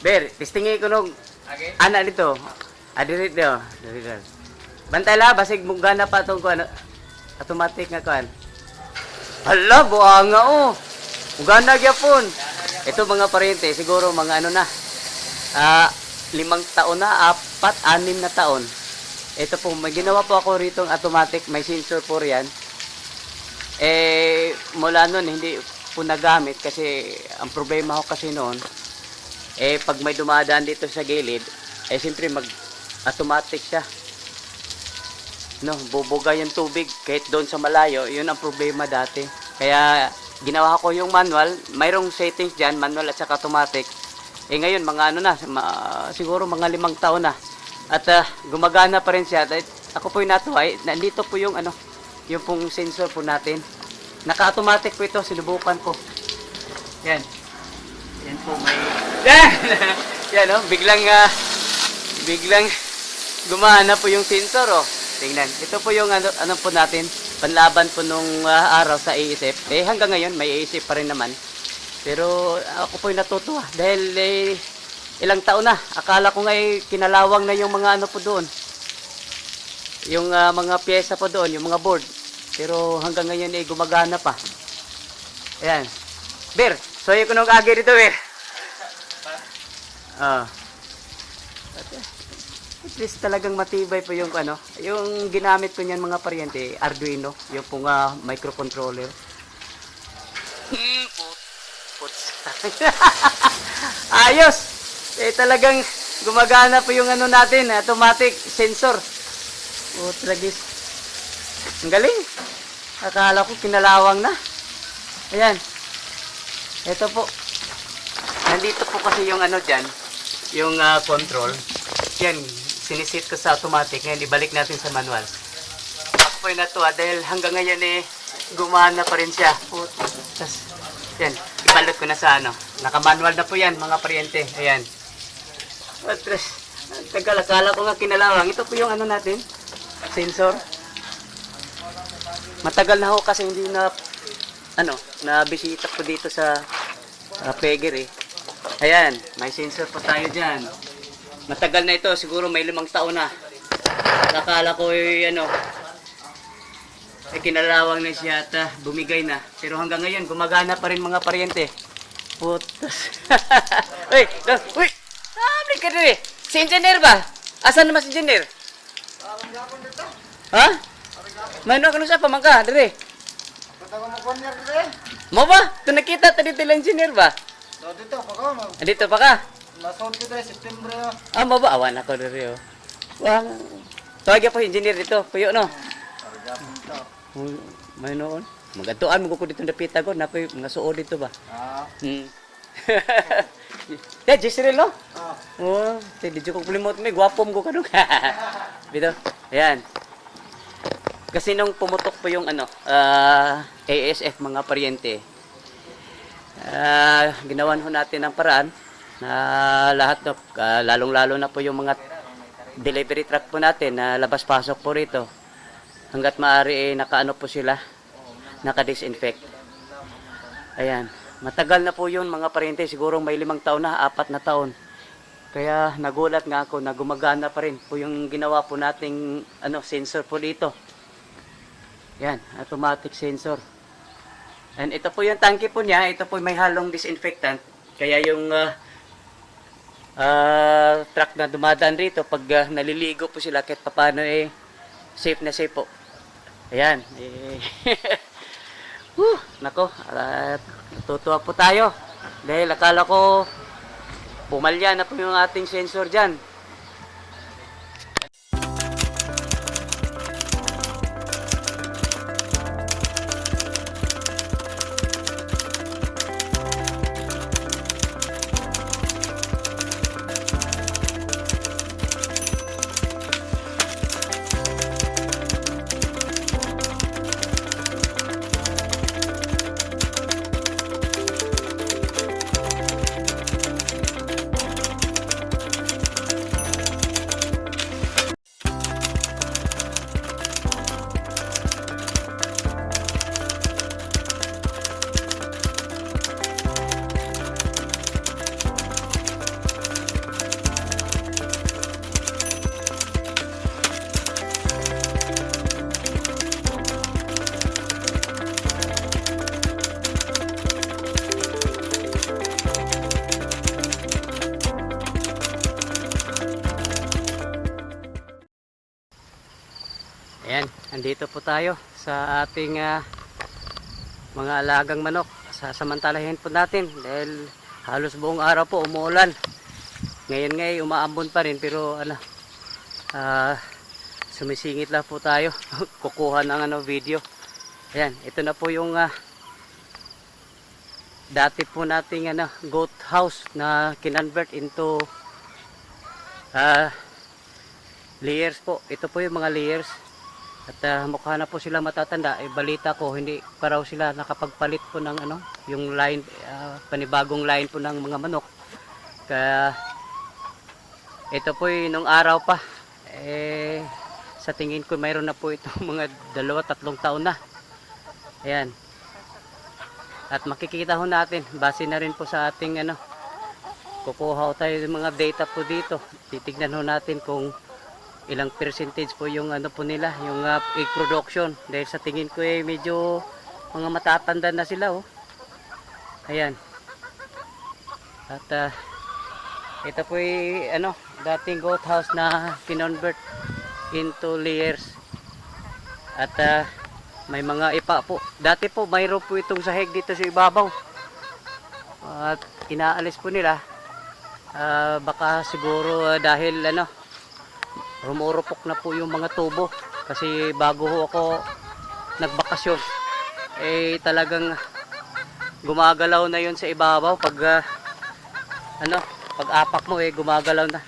Ber, testingin ko nung Okay. anak dito. Diri dito. Bantay la, basig mong gana pa itong kuan. Automatic nga kuan. Hala, buanga oh. Mugana gyapon. Ito mga paryente, siguro mga ano na. 5 taon na, 4, 6 na taon. Ito po, may ginawa po ako rito automatic, may sensor po riyan. Mula nun, hindi po nagamit kasi ang problema ko kasi noon, pag may dumadaan dito sa gilid, siyempre mag-automatic siya. No, bubuga yung tubig kahit doon sa malayo, yun ang problema dati. Kaya ginawa ko yung manual, mayroong settings diyan, manual at saka automatic. Ngayon mga ano na, siguro mga 5 taon na. At gumagana pa rin siya. Ako po yung natuwa, nandito po yung ano, yung pong sensor po natin. Naka-automatic po ito, sinubukan ko. Yan. Yan po may yan oh, biglang gumana po yung sensor oh. Tingnan. Ito po yung ano po natin, panlaban po nung araw sa ASF. Hanggang ngayon may ASF pa rin naman. Pero ako po yung natutuwa dahil ilang taon na. Akala ko nga kinalawang na yung mga ano po doon. Yung mga pyesa po doon, yung mga board. Pero hanggang ngayon gumagana pa. Ayan. Ber, soy ko nung agi dito, Ber. At least talagang matibay po yung ano, yung ginamit ko niyan mga paryente, Arduino, yung pong microcontroller. Ayos! Talagang gumagana po yung ano natin, automatic sensor. Tragis. Ang galing. Akala ko kinalawang na. Ayan. Ito po. Nandito po kasi yung ano dyan, yung control. Yan, sinisit ko sa automatic. Ngayon, ibalik natin sa manual. Ako po yung natuwa dahil hanggang ngayon gumana pa rin siya. Tas, yan, ibalot ko na sa ano. Naka-manual na po yan, mga paryente. Ayan. Atras, tagal, akala ko nga kinalawang. Ito po yung ano natin, sensor. Matagal na ako kasi hindi na, na bisita po dito sa Peger Ayan, may sensor po tayo dyan. Matagal na ito, siguro may 5 taon na. Akala ko kinalawang na siya at bumigay na. Pero hanggang ngayon, gumagana pa rin mga paryente. Putas. Uy, uy! Sabli ka rin Si engineer ba? Asan naman si engineer? Ha? Mayroon ka nung sa pamangka, dire. Mo ba? Ito nakita, dito lang engineer ba? Dito pa ka. Dito pa ka? Nasod ko tayo, September. Mo ba? Awan ako dire. Wang. Tawag po engineer dito. Puyo no? May noon. Magatuan mo ko dito na pitagon. Napoy mga suod dito ba? Jisril no? Di ko kulimot may gwapom ko kanong. Bito. Ayan. Kasi nung pumutok po yung ASF mga paryente, ginawan ho natin ang paraan na lahat lalong-lalo na po yung mga delivery truck po natin na labas-pasok po rito. Hanggat maaari nakaano po sila, naka-disinfect. Ayan. Matagal na po yun mga paryente, siguro may 5 taon na, 4 na taon. Kaya nagulat nga ako na gumagana pa rin po yung ginawa po nating sensor po dito. Yan, automatic sensor. And ito po yung tangke po niya, ito po may halong disinfectant. Kaya yung truck na dumadaan rito, pag naliligo po sila, kahit paano safe na safe po. Ayan. Nako, natutuwa po tayo. Dahil akala ko, pumalya na po yung ating sensor dyan. Andito po tayo sa ating mga alagang manok. Sasamantalahin po natin dahil halos buong araw po umuulan. Ngayon ngay umaambon pa rin pero sumisingit lang po tayo. Kukuha ng video. Ayan, ito na po yung dati po nating goat house na kinonvert into layers po. Ito po yung mga layers. At mukha na po sila matatanda. Balita ko hindi pa raw sila nakapagpalit po ng yung line, panibagong line po ng mga manok. Kaya ito po yung nung araw pa sa tingin ko mayroon na po itong mga 2-3 taon na. Ayan. At makikita ho natin, base na rin po sa ating kukuha ho tayo ng mga data po dito. Titignan ho natin kung ilang percentage po yung po nila, yung egg production. Dahil sa tingin ko medyo mga matatanda na sila oh. Ayan. At ito po dating goat house na kinonvert into layers. At may mga ipa po. Dati po mayroon po itong sahig dito sa ibabaw. At inaalis po nila. Baka siguro dahil rumurupok na po yung mga tubo. Kasi bago ho ako nagbakasyon, talagang gumagalaw na yun sa ibabaw. Pag pag apak mo gumagalaw na.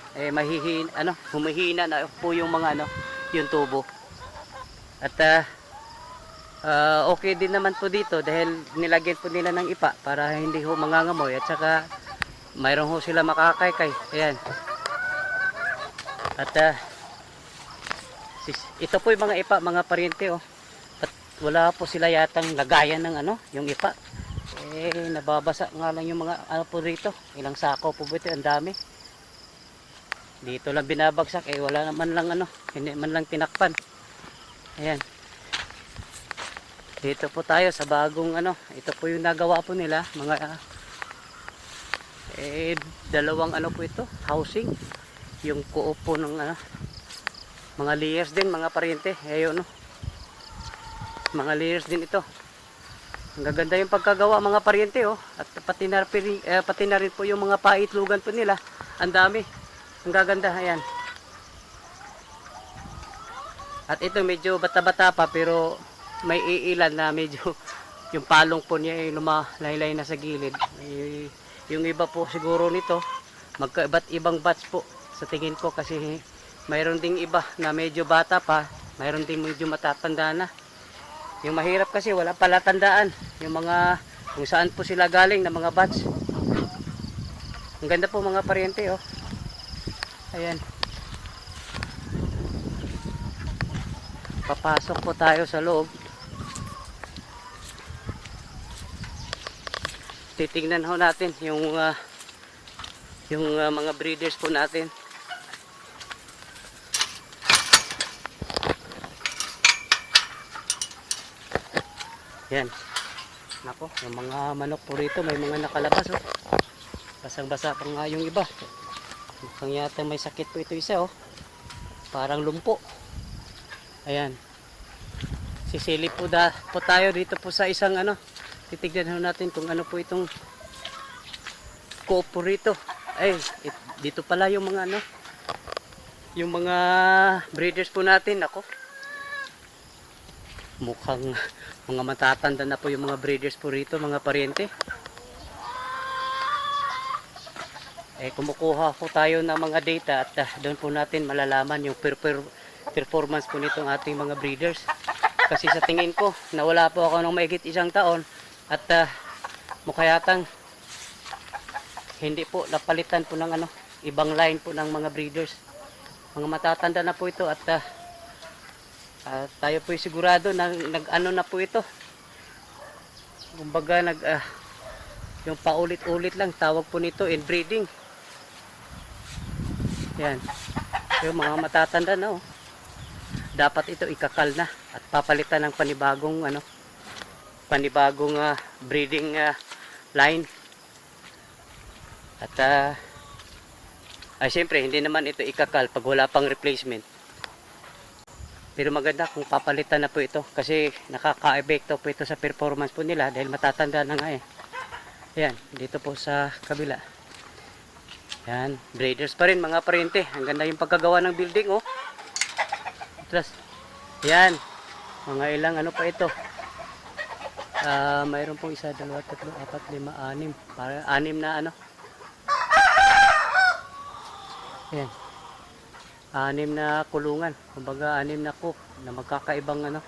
Humihina na po yung mga yung tubo. At okay din naman po dito dahil nilagyan po nila ng ipa para hindi ho mangangamoy at saka mayroon ho sila makakaykay. Ayan. At ito po yung mga ipa, mga paryente oh. At wala po sila yatang lagayan ng yung ipa. Nababasa nga lang yung mga po rito. Ilang sako po ito, ang dami. Dito lang binabagsak wala naman lang hindi man lang tinakpan. Ayan. Dito po tayo sa bagong ito po yung nagawa po nila, mga dalawang po ito, housing. Yung kuop po ng mga layers din, mga paryente. Ayun mga layers din ito. Ang gaganda yung pagkagawa mga paryente oh. At pati na rin po yung mga paitlugan po nila. Ang dami. Ang gaganda, ayan. At ito medyo bata-bata pa pero may iilan na medyo yung palong po niya lumalaylay na sa gilid. Yung iba po siguro nito magkaiba't ibang batch po sa tingin ko kasi mayroon ding iba na medyo bata pa, mayroon ding medyo matatanda na. Yung mahirap kasi wala pala tandaan yung mga kung saan po sila galing na mga batch. Ang ganda po mga paryente oh. Ayan. Papasok po tayo sa loob. Titingnan ho natin yung mga breeders po natin. Yan. Nako, yung mga manok po rito may mga nakalabas oh. Basang-basa pa nga yung iba. Mukhang yata may sakit po ito isa oh. Parang lumpo. Ayan. Sisilip po tayo dito po sa isang titignan natin kung po itong kopo rito. Dito pala yung mga yung mga breeders po natin. Ako. Mukhang mga matatanda na po yung mga breeders po rito, mga paryente. Kumukuha po tayo ng mga data at doon po natin malalaman yung performance po nitong ating mga breeders. Kasi sa tingin ko, nawala po ako ng mahigit 1 taon at mukha yatang hindi po napalitan po ng ibang line po ng mga breeders. Mga matatanda na po ito at tayo po sigurado na na po ito. Kumbaga yung paulit-ulit lang tawag po nito inbreeding. Yan. Yung mga matatanda na oh. Dapat ito ikakal na at papalitan ng panibagong breeding line. At siyempre hindi naman ito ikakal pag wala pang replacement. Pero maganda kung papalitan na po ito kasi nakaka-epekto po ito sa performance po nila dahil matatanda na nga eh. Ayan, dito po sa kabila. Ayan, breeders pa rin mga parente. Ang ganda yung pagkagawa ng building oh. Tapos, ayan, mga ilang ano pa ito. Mayroon pong 1, 2, 3, 4, 5, 6. Para 6 na ano. Ayan. 6 na kulungan. Kumbaga 6 na coop na magkakaibang ano.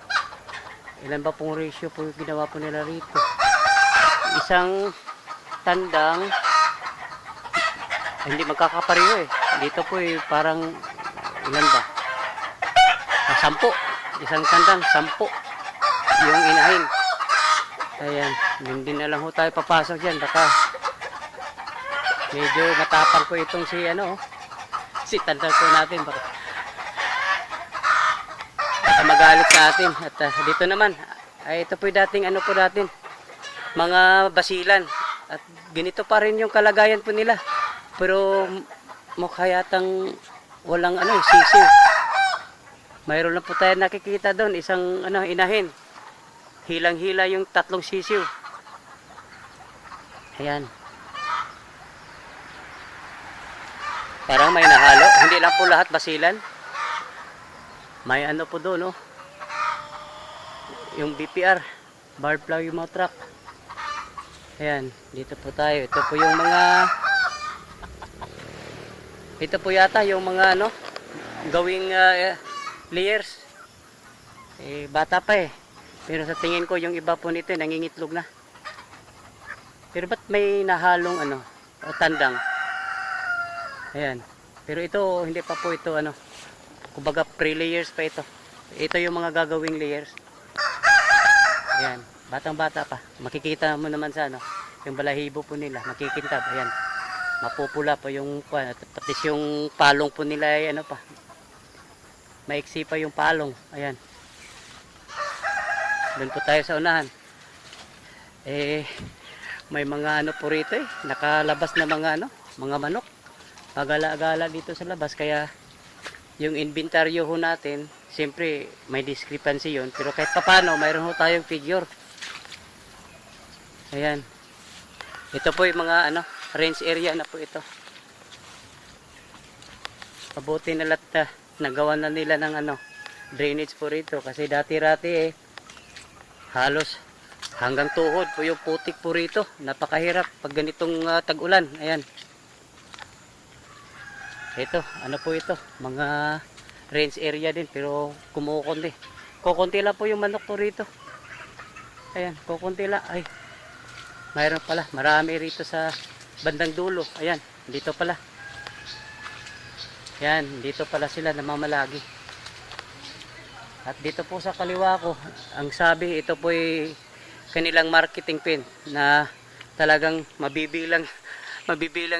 Ilan ba pong ratio po yung ginawa po nila rito? Isang tandang hindi magkakapareho eh. Dito po eh parang ilan ba? 10. Isang tandang 10 yung inahin. Ayan, hindi na lang ho tayo papasok dyan. Baka medyo matapang po itong si ano oh. Si tandang po natin baka magalit sa atin. At dito naman ay ito po yung dating ano po natin mga basilan at ganito pa rin yung kalagayan po nila pero mukha yatang walang ano sisiw. Mayroon lang po tayo nakikita doon isang ano inahin, hilang-hila yung 3 sisiw. Ayan. Parang may nahalo. Hindi lang po lahat basilan. May ano po doon, no? Yung BPR. Barred Plymouth Rock. Ayan. Dito po tayo. Ito po yung mga... Ito po yata yung mga, ano, gawing layers. Bata pa eh. Pero sa tingin ko, yung iba po nito, nangingitlog na. Pero ba't may nahalong, ano, o tandang? Ayan. Pero ito, hindi pa po ito, ano, kumbaga pre-layers pa ito. Ito yung mga gagawing layers. Ayan. Batang-bata pa. Makikita mo naman sa, ano, yung balahibo po nila. Makikintab. Ayan. Mapupula pa yung, tapos yung palong po nila ay, ano pa. Maiksi pa yung palong. Ayan. Doon po tayo sa unahan. May mga, ano po rito eh. Nakalabas na mga, ano, mga manok. Pagala-gala dito sa labas kaya yung inventaryo ho natin siyempre may discrepancy yon pero kahit papano mayroon ho tayong figure. Ayan, ito po yung mga ano range area na po ito. Mabuti na lahat nagawa na nila ng ano drainage po rito kasi dati-rati eh halos hanggang tuhod po yung putik po rito. Napakahirap pag ganitong tag-ulan. Ayan. Ito, ano po ito? Mga range area din pero kumukunti. Kukunti lang po yung manok po rito. Ayan, kukunti lang. Ay, mayroon pala. Marami rito sa bandang dulo. Ayan, dito pala. Ayan, dito pala sila namamalagi. At dito po sa kaliwa ko, ang sabi, ito po ay kanilang marketing pin na talagang mabibilang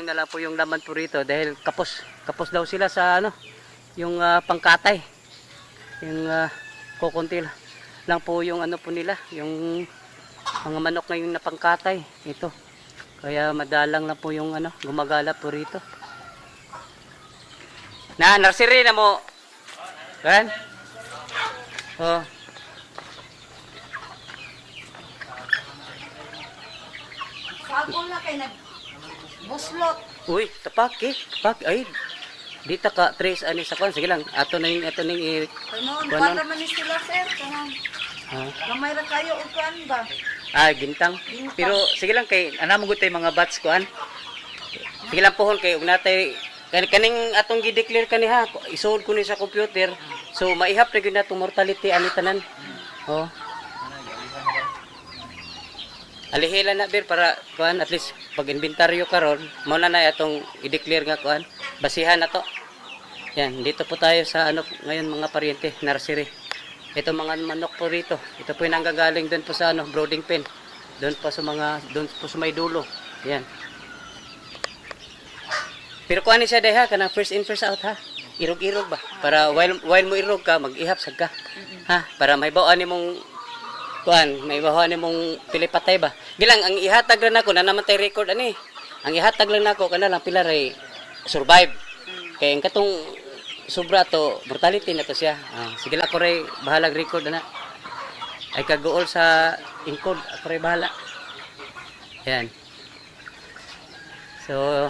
na lang po yung laman po rito dahil kapos daw sila sa ano yung pangkatay yung kukunti lang po yung ano po nila yung mga manok ngayon na pangkatay ito kaya madalang na po yung ano gumagala po rito na nursery na mo kan oh Sabon na kayo buslot. uy, tapak ay dita ka trace ani sa kon sige lang ato na yung Kanoon, para man ni sila, sir. Kanang, gamay ra kayo o kuan ba? gintang. Pero sige lang kay ana mo gutay mga bats kuan. Sige lang pohon kay ug natay kaning atong gi-declare kaniha isuod ko ni sa computer. So maihap na gyud natong mortality ani tanan. Oh. Alihila na bir para kuan at least pag inventaryo karon mo na atong i-declare nga kuan basihan na to. Yan, dito po tayo sa ano ngayon mga paryente, nursery. Ito mga manok po rito. Ito po yung nanggagaling doon po sa ano, brooding pen. Doon po sa may dulo. Yan. Pero kuan ni siya deha kanang first in first out ha. Irog-irog ba? Para while mo irog ka, mag-ihap sad ka. Ha, para may bawaan nimong kuan, may bawaan nimong pilipatay ba. Gilang ang ihatag lang nako na naman tay record ani. Ang ihatag lang nako kana lang pila ray survive. Kay ang katong sobra to, mortality na to siya. Sige lang, ako rin bahalag record na. Ay kagool sa ingkod, ako rin bahala. Ayan. So,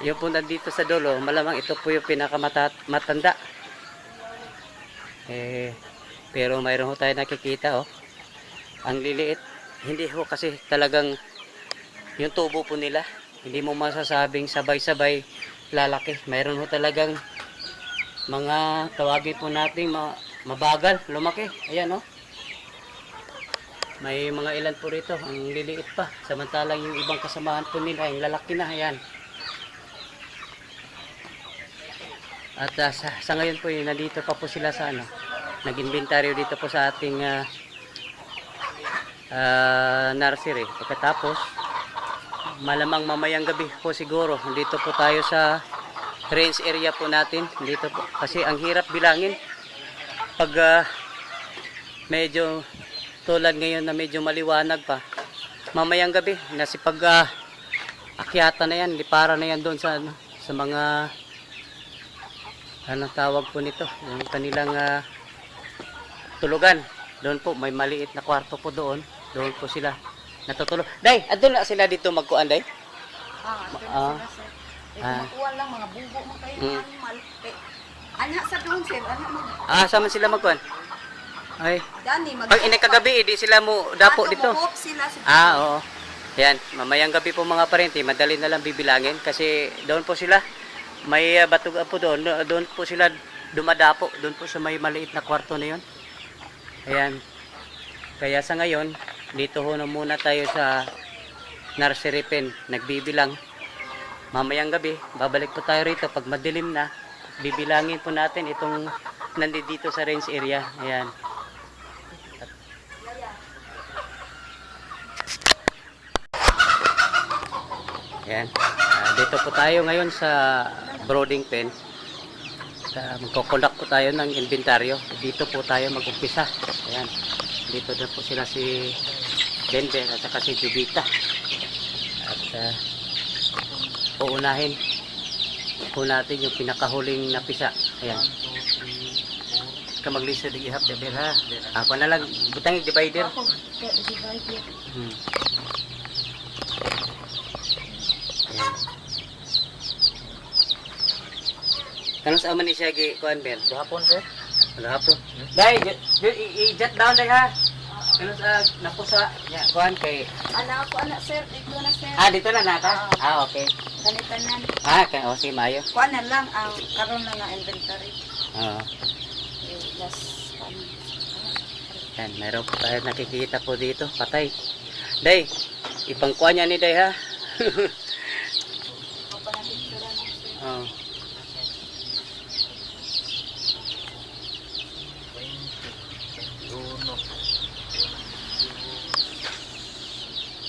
yung po nandito sa dulo, malamang ito po yung pinakamatanda. Pero mayroon ho tayo nakikita, oh. Ang liliit. Hindi ho kasi talagang yung tubo po nila. Hindi mo masasabing sabay-sabay lalaki. Mayroon ho talagang mga tawagin po natin mabagal, lumaki. Ayan, oh. May mga ilan po rito, ang liliit pa. Samantalang yung ibang kasamahan po nila, yung lalaki na, ayan. At sa ngayon po, nandito pa po sila sa ano, nag-inventaryo dito po sa ating nursery. Pagkatapos, malamang mamayang gabi po siguro, dito po tayo sa range area po natin. Dito po, kasi ang hirap bilangin. Pag medyo tulad ngayon na medyo maliwanag pa, mamayang gabi nasipag akyata na yan, lipara na yan doon sa ano, sa mga anong tawag po nito, yung kanilang tulugan. Doon po may maliit na kwarto po doon po sila natutulog. Day, andun na sila dito magkuan, day? Sila, sir. Makuha lang mga bugo mo kayo ng animal. Anak sa doon, sir. Saan man sila magkuan? Ay. Dani, Pag inakagabi, di sila mo dapo dito. Sila, sir. Oo. Yan, mamayang gabi po mga parente, madali na lang bibilangin kasi doon po sila, may batuga po doon po sila dumadapo, doon po sa may maliit na kwarto na yon. Ayan. Kaya sa ngayon, dito ho na muna tayo sa nursery pen, nagbibilang. Mamayang gabi, babalik po tayo rito pag madilim na, bibilangin po natin itong nandito sa range area. Ayan. Ayan. Dito po tayo ngayon sa brooding pen. Magkukonduct po tayo ng inventaryo. Dito po tayo mag-umpisa. Ayan. Dito na po sila si Denver at saka si Jubita. At uunahin po natin yung pinakahuling napisa. Ayan. Ka maglisod ng ihap, Denver, ha? Ako na lang. Butang yung divider. Kano sa aman ni siya kuan Ben? Gahapon, sir. Gahapon. Dai, i-jot down dai ha. Kano sa napusa nya kuan kay Anak, sir. Dito na, sir. dito na nata. Okay. Ganitanan. Kay si Mayo. Kuha na lang, karon lang nga inventory. Oo. Last, Yan, meron po tayo nakikita po dito, patay. Dai, ipangkuha niya ni Dai ha. Oh.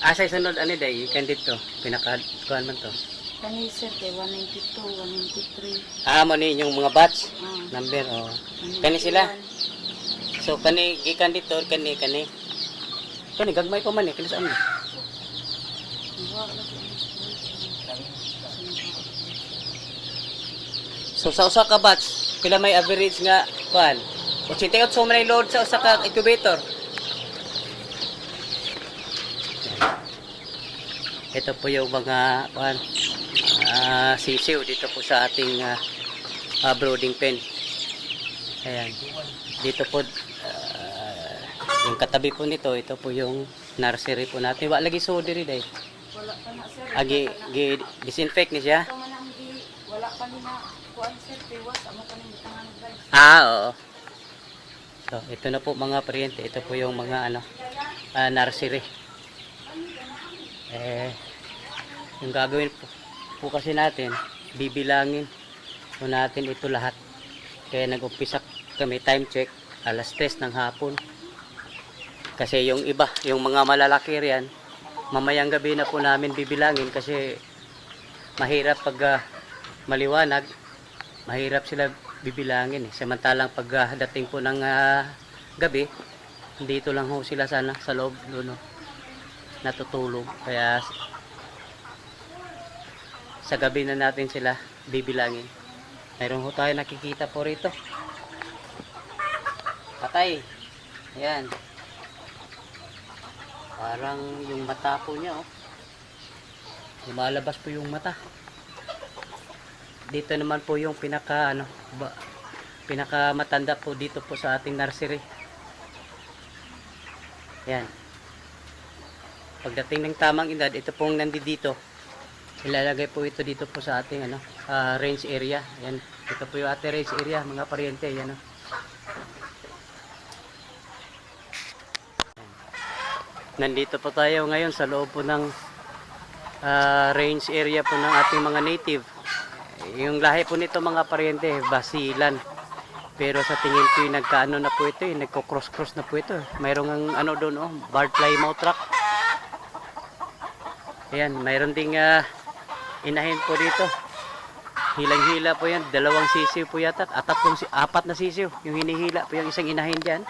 Asay sunod ani Day, ikan dito, pinaka-kuan man to. Kani sir, kay 192, 193. Mo ni yung mga batch, Ah. number, Kani sila? So, kani, gikan dito, kani. Kani, gagmay pa man kani saan mo? So, sa usa ka batch, pila may average nga, kuan? 88 so may load sa usa ka incubator. Ito po yung mga kuan, sisiw dito po sa ating brooding pen. Ayan. Dito po, yung katabi po nito, ito po yung nursery po natin. Wala lagi so diri day. Wala pa na sir. Disinfect ni siya. Ito man ang wala pa ni na kuan sir, piwas amo pa ni tangan guys. Oo. So, ito na po mga paryente. Ito po yung mga nursery. Yung gagawin po kasi natin, bibilangin po natin ito lahat. Kaya nag-umpisa kami time check alas 3 ng hapon. Kasi yung iba, yung mga malalaki riyan, mamayang gabi na po namin bibilangin kasi mahirap pag maliwanag, mahirap sila bibilangin. Samantalang pag dating po ng gabi, dito lang ho sila sana sa loob doon, natutulog. Kaya sa gabi na natin sila bibilangin. Mayroon ho tayo nakikita po rito. Patay. Ayan. Parang yung mata po niya, oh. Lumalabas po yung mata. Dito naman po yung pinaka matanda po dito po sa ating nursery. Ayan. Pagdating ng tamang edad, ito pong nandito. Ilalagay po ito dito po sa ating range area. Ayan. Ito po yung ating range area, mga paryente. Ayan, oh. Nandito po tayo ngayon sa loob po ng range area po ng ating mga native. Yung lahi po nito mga paryente, basilan. Pero sa tingin ko yung nagkaano na po ito, nagko-cross-cross na po ito. Mayroong ano doon, oh, barred plymouth rock. Ayan, mayroon ding inahin po dito. Hilang-hila po yan, 2 sisiw po yata, at 4 na sisiw. Yung hinihila po yung isang inahin dyan.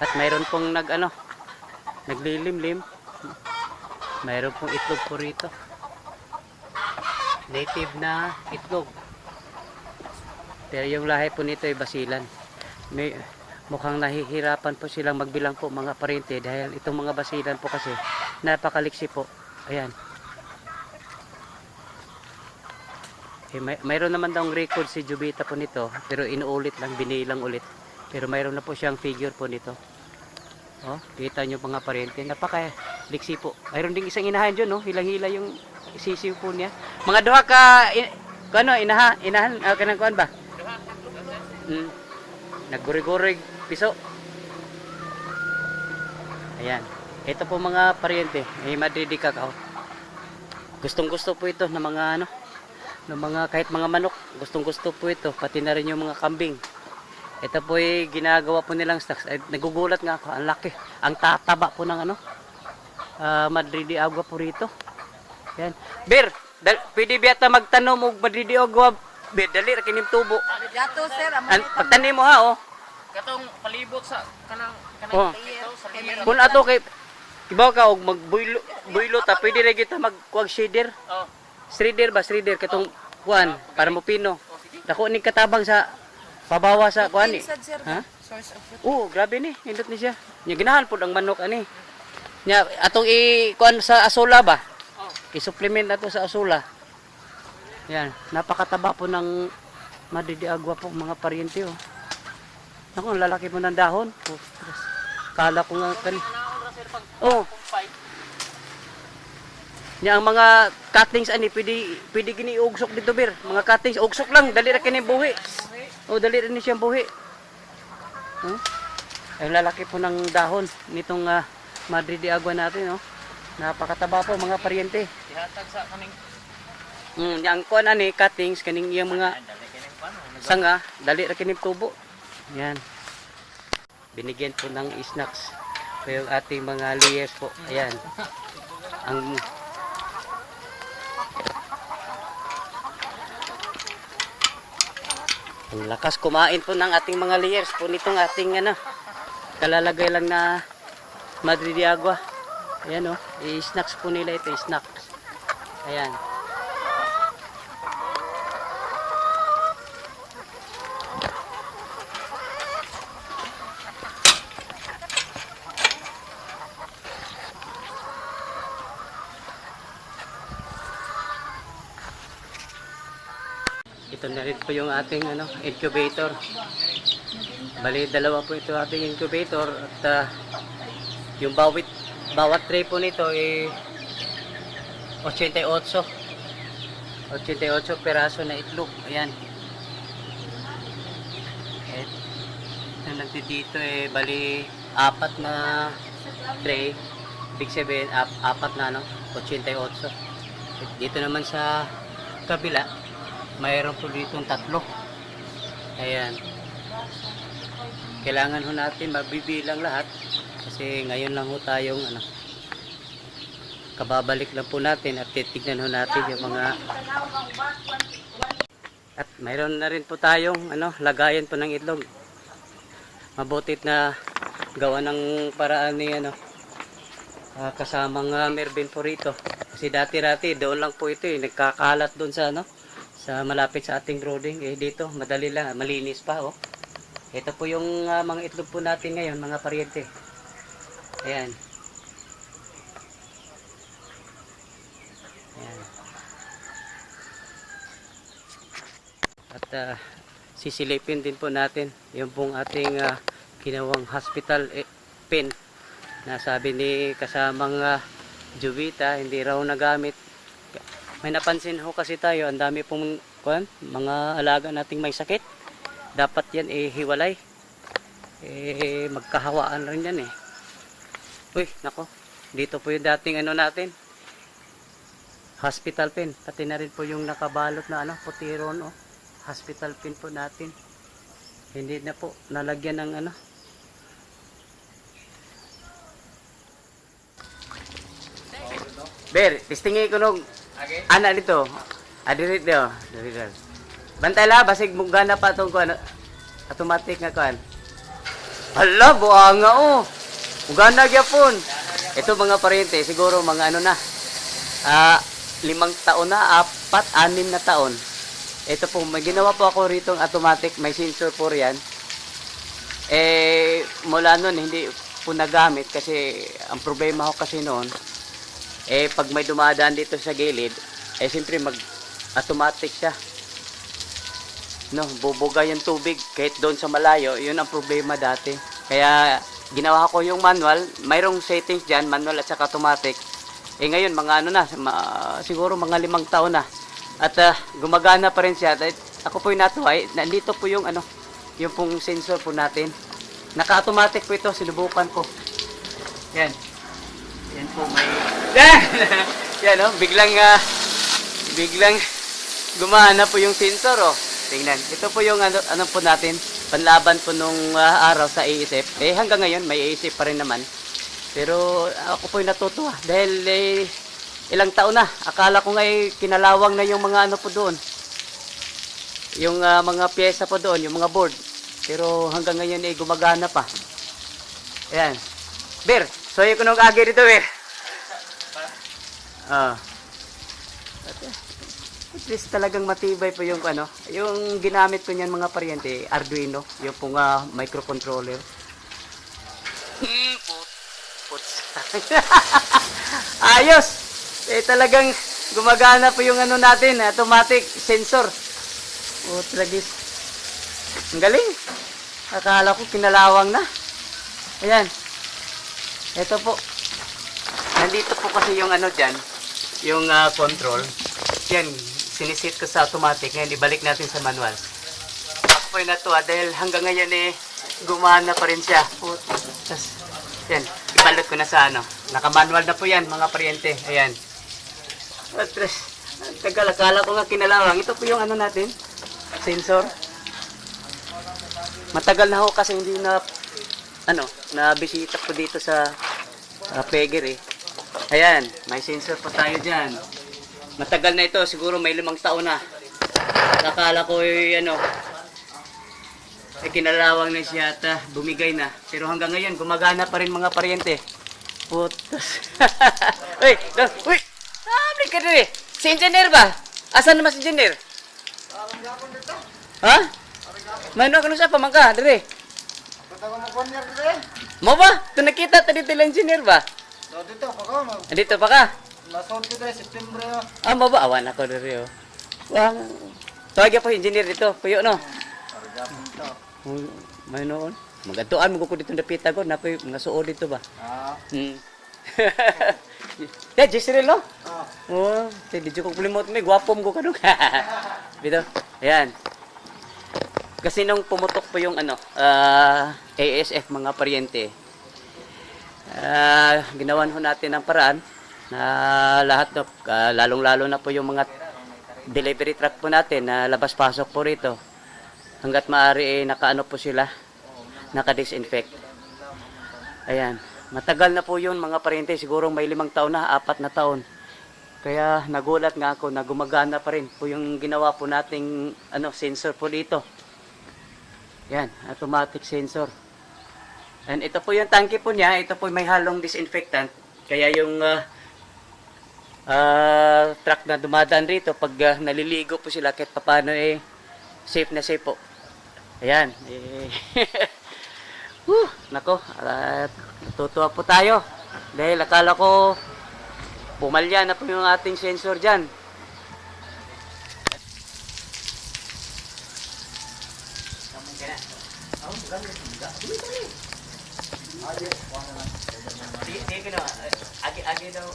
At mayroon pong naglilimlim. Mayroon pong itlog po rito. Native na itlog. Pero yung lahi po nito ay basilan. Mukhang nahihirapan po silang magbilang po mga paryente dahil itong mga basilan po kasi napakaliksi po. Ayan. Mayroon naman daw record si Jubita po nito, pero inuulit lang, binilang ulit. Pero mayroon na po siyang figure po nito. Oh, kita nyo mga paryente, napakaliksi po. Mayroon ding isang inahan dyan, no? Hilang-hila yung sisiw po niya. Mga duha ka, inahan, kanang kuan ba? Nagguri-gurig piso. Ayan. Ito po mga paryente, may madridi kakao. Gustong-gusto po ito ng mga kahit mga manok. Gustong-gusto po ito, pati na rin yung mga kambing. Ito po ay ginagawa po nilang stocks. Ay, nagugulat nga ako, ang laki. Ang tataba po ng madridi agua po rito. Ayan. Bir, pwede biyata magtanom og madridi agua. Bir, dali ra kining tubo. Dato sir, Pagtanim mo ha, oh. Katong palibot sa kanang Oh. ito sa layer. Kung ato kay ibaw ka og magbuylo ta, pwede ra gyud ta magkuag shader. Oh. Shredder ba, shredder katong kuan para mo pino. Dako ni katabang sa pabawa sa kuan ni. Ha? Source of food. Oo, grabe ni, nindot ni siya. Nya ginahan pud ang manok ani. Nya atong kuan sa asula ba? Oh. I-supplement nato sa asula. Yan, napakataba po ng madidiagwa po mga paryente, oh. Naku, ang lalaki po ng dahon. Oh, kala ko nga kan. Oh. Nya ang mga cuttings ani pwede gini ugsok dito bir. Mga cuttings ugsok lang, dali ra kini buhi. Oh, dali ra ni siyang buhi. Ang lalaki po ng dahon nitong madidiagwa natin, oh. Napakataba po mga paryente. Ihatag sa kaning Yang kuan ani cuttings kaning iyang mga sanga, dali ra kini tubo. Yan. Binigyan po ng snacks po yung ating mga layers po. Ayan. Ang lakas kumain po ng ating mga layers po nitong ating kalalagay lang na madridi agua. Ayan, oh. I-snacks po nila ito, snacks. Ayan. Ito na rin po yung ating incubator. Bali, 2 po ito ating incubator at yung bawat tray po nito ay 88 peraso na itlog. Ayan. Ito nandito bali 4 na tray. Big 7, 4 na 88. Dito naman sa kabila mayroon po ditong 3. Ayan. Kailangan ho natin mabibilang lahat kasi ngayon lang ho tayong kababalik lang po natin at titignan ho natin yung mga at mayroon na rin po tayong lagayan po ng itlog. Mabutit na gawa ng paraan ni kasamang Mervin po rito kasi dati doon lang po ito nagkakalat doon sa sa malapit sa ating brooding. Eh dito, madali lang, malinis pa oh. Ito po yung mga itlog po natin ngayon, mga paryente. Ayan. Ayan. At sisilipin din po natin yung pong ating ginawang hospital pen na sabi ni kasamang Jovita, hindi raw nagamit. May napansin ho kasi tayo, ang dami pong mga alaga nating may sakit. Dapat yan hiwalay. Magkahawaan rin yan eh. Uy, nako. Dito po yung dating ano natin. Hospital pen. Pati na rin po yung nakabalot na putiron oh. Hospital pen po natin. Hindi na po nalagyan ng Ber, testingi ko nung anak dito. Adirit dio. Adirit. Bantay la, basig mugana pa itong automatic nga kuan. Hala, buanga oh. Mugana gyapon. Ito mga paryente, siguro mga 5 taon na, 4, 6 na taon. Ito po, may ginawa po ako rito automatic, may sensor po riyan. Mula nun, hindi po nagamit kasi ang problema ko kasi noon, pag may dumadaan dito sa gilid, siyempre mag-automatic siya. No, bubuga yung tubig kahit doon sa malayo, yun ang problema dati. Kaya ginawa ko yung manual, mayroong settings diyan, manual at saka automatic. Ngayon mga siguro mga 5 taon na. At gumagana pa rin siya. Ako po yung natuwa, nandito po yung yung pong sensor po natin. Naka-automatic po ito, sinubukan ko. Yan. Yan po may yan oh, biglang gumana po yung sensor oh. Tingnan. Ito po yung ano po natin, panlaban po nung araw sa ASF. Hanggang ngayon may ASF pa rin naman. Pero ako po yung natutuwa dahil ilang taon na. Akala ko nga kinalawang na yung mga po doon. Yung mga pyesa po doon, yung mga board. Pero hanggang ngayon gumagana pa. Ayan. Ber, soy ko nung agi dito, Ber. At least talagang matibay po yung yung ginamit ko niyan mga paryente, Arduino, yung pong microcontroller. Ayos! Talagang gumagana po yung natin, automatic sensor. Tragis. Ang galing. Akala ko kinalawang na. Ayan. Ito po. Nandito po kasi yung dyan, yung control. Yan, sinisit ko sa automatic. Ngayon, ibalik natin sa manual. Ako po yung natuwa dahil hanggang ngayon gumana pa rin siya. Tapos, yan, ibalot ko na sa Naka-manual na po yan, mga paryente. Ayan. Tagal, akala ko nga kinalawang. Ito po yung natin, sensor. Matagal na ho kasi hindi na, na bisita po dito sa Peger Ayan, may sensor po tayo dyan. Matagal na ito, siguro may 5 taon na. Akala ko kinalawang na siya at bumigay na. Pero hanggang ngayon, gumagana pa rin mga paryente. Putos. Uy! Uy! Sabli ka rin Si engineer ba? Asan naman si engineer? Ha? Mano ka siya pamangka, dire. Mo ba? Ito nakita tadi tila engineer ba? Dito pa ka. Dito pa ka? Nasod ko dahil September mo ba? Awan ako dire Wang. Tawag po engineer dito. Puyo no. May noon. Magadtuan mo ko dito na Pitagon, napoy mga suod dito ba? Jisril no? Di ko kulimot may gwapom ko kadung. Dito. Ayan. Kasi nung pumutok po yung ASF mga paryente, ginawan ho natin ang paraan na lahat lalong-lalo na po yung mga delivery truck po natin na labas-pasok po rito. Hanggat maaari nakaano po sila, naka-disinfect. Ayan. Matagal na po yun mga paryente, siguro may 5 taon na, 4 na taon. Kaya nagulat nga ako na gumagana pa rin po yung ginawa po nating sensor po dito. Yan, automatic sensor. And ito po yung tangke po niya, ito po may halong disinfectant. Kaya yung truck na dumadaan rito, pag naliligo po sila kahit paano safe na safe po. Ayan. Nako, natutuwa po tayo. Dahil akala ko pumalya na po yung ating sensor dyan. Agi daw.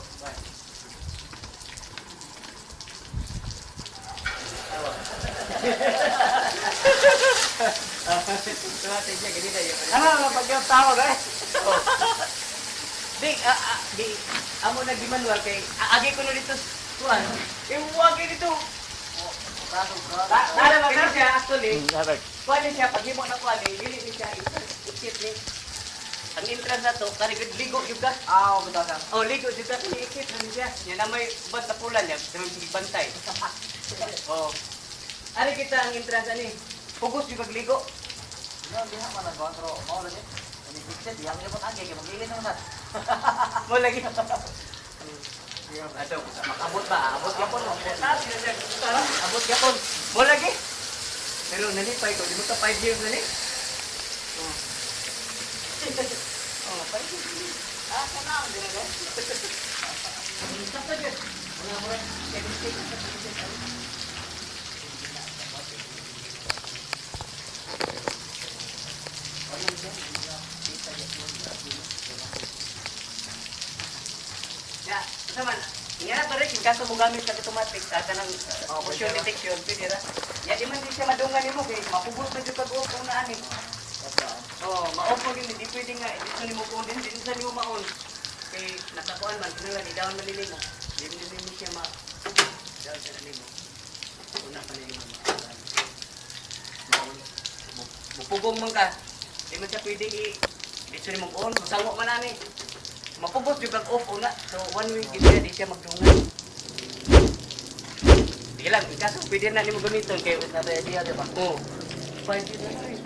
Pag yung tawag di, amo na di manual kay, agi ko na dito, tuwan, wagi dito. Dala ba siya, actually, kuwan siya, pag mo na kuwan, dili siya, ikit ni. Ang entrance na to, karigod ligo juga. Betul ka. Ligo juga, ikit na siya. Yan na may banta pula niya, may bantay. Ari kita ang entrance ani, pugos yung pagligo. Di ha man nagkuhan, pero mao lagi. Ini fixed, yang ni pun agi kay magilin naman sa. Mo lagi. Ato, makabot ba? Abot yapon mo. Abot yapon. Mo lagi. Pero nalipay ko, di mo ka 5 years na ni. 5 years. Kanang din na. Tapos yun. Mga mo, 7 Ya, naman. Nga pa rin, kaso mo gamit sa automatic, ng motion detection, pwede ra. Ya, di man din siya madungan mo, kay mapubos na dito pag-off kung naanin. Ma-off mo din, di pwede nga, di mo kung din sa mo ma-on. Kay nakakuan man, kailangan idawan malili mo. Di mo siya ma-down sa nalili mo. Una pa nalili mo ma-on. Bupugong man ka, di mo siya pwede di mo on, masango man nani. Mapubos yung off una. So, 1 week yun di siya magdungan. Di lang, kaso pwede na ni mo gamiton. Kaya, Nada idea, di ba? oh, 5 years na rin.